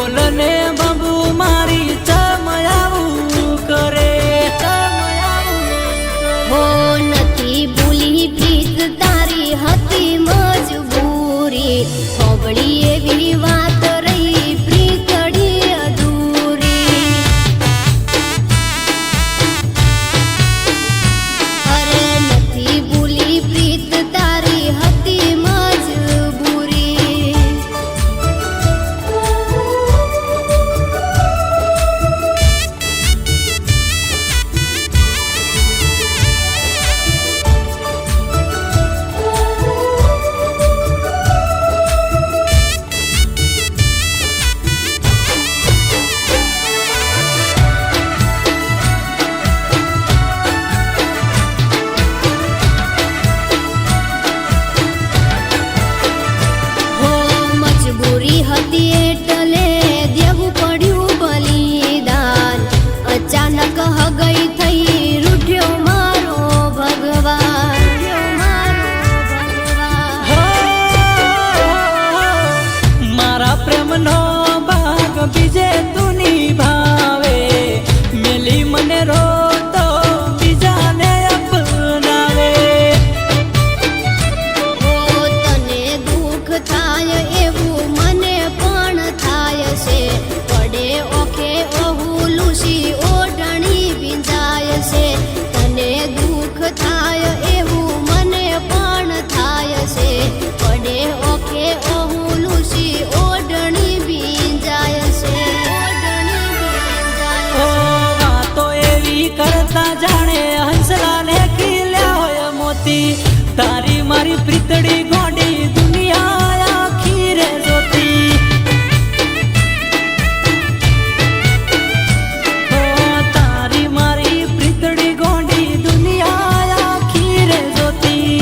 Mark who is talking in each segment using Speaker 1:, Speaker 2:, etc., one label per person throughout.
Speaker 1: બોલને બાબુ મારી ચમયાવું કરે
Speaker 2: હો નથી ભૂલી પ્રીત તારી હતી મજબૂરી હોબળી એવી વાત રહી પ્રીતડી અધૂરી અરે નથી ભૂલી પ્રીત તારી હતી મજબૂરી હતી એટલે દેવું પડ્યું બલિદાન અચાનક હગઈ થઈ રૂઠ્યો મારો ભગવાન
Speaker 1: મારા પ્રેમનો ભાગ બીજે તું નિભાવે મેલી મને રોતો બીજાને અપનાવે
Speaker 2: ઓ તને દુઃખ થાય એવું મને પણ થાય છે પડે ઓખે ઓહુલુસી ઓઢણી ભીંજાય છે તને દુઃખ થાય એવું મને પણ થાય છે પડે ઓખે ઓહુલુસી ઓઢણી ભીંજાય છે
Speaker 1: ઓ વાતો એવી કરતા જાણે હંસલાને ખીલ્યા હોય મોતી તારી મારી પ્રીતડી ગોડી દુનિયા આખી રે જોતી ઓ તારી મારી પ્રીતડી ગોડી દુનિયા આખી રે જોતી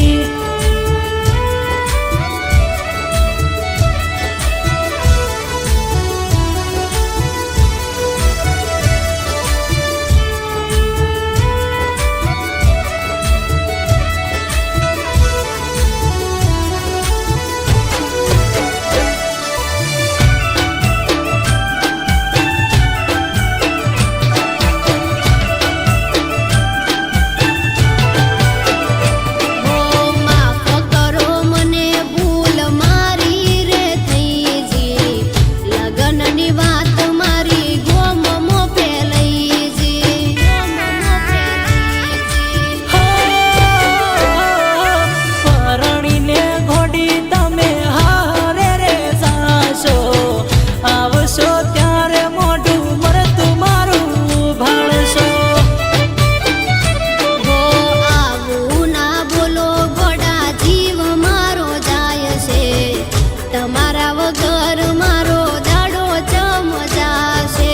Speaker 1: તમારા વગર મારો દાડો ચમ જાશે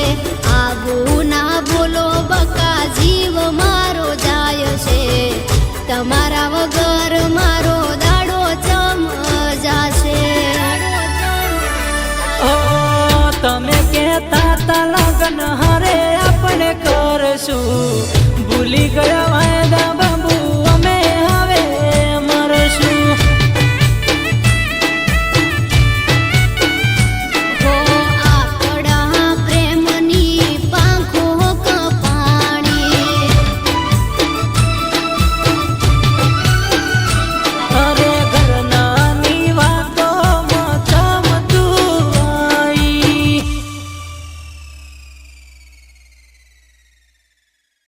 Speaker 1: આવું ના બોલો બકા જીવ મારો જાય છે તમારા વગર મારો દાડો ચમ જાશે ઓ તમે કહેતા તા લગન હારે આપણે કરશું ભૂલી ગયા વાયદા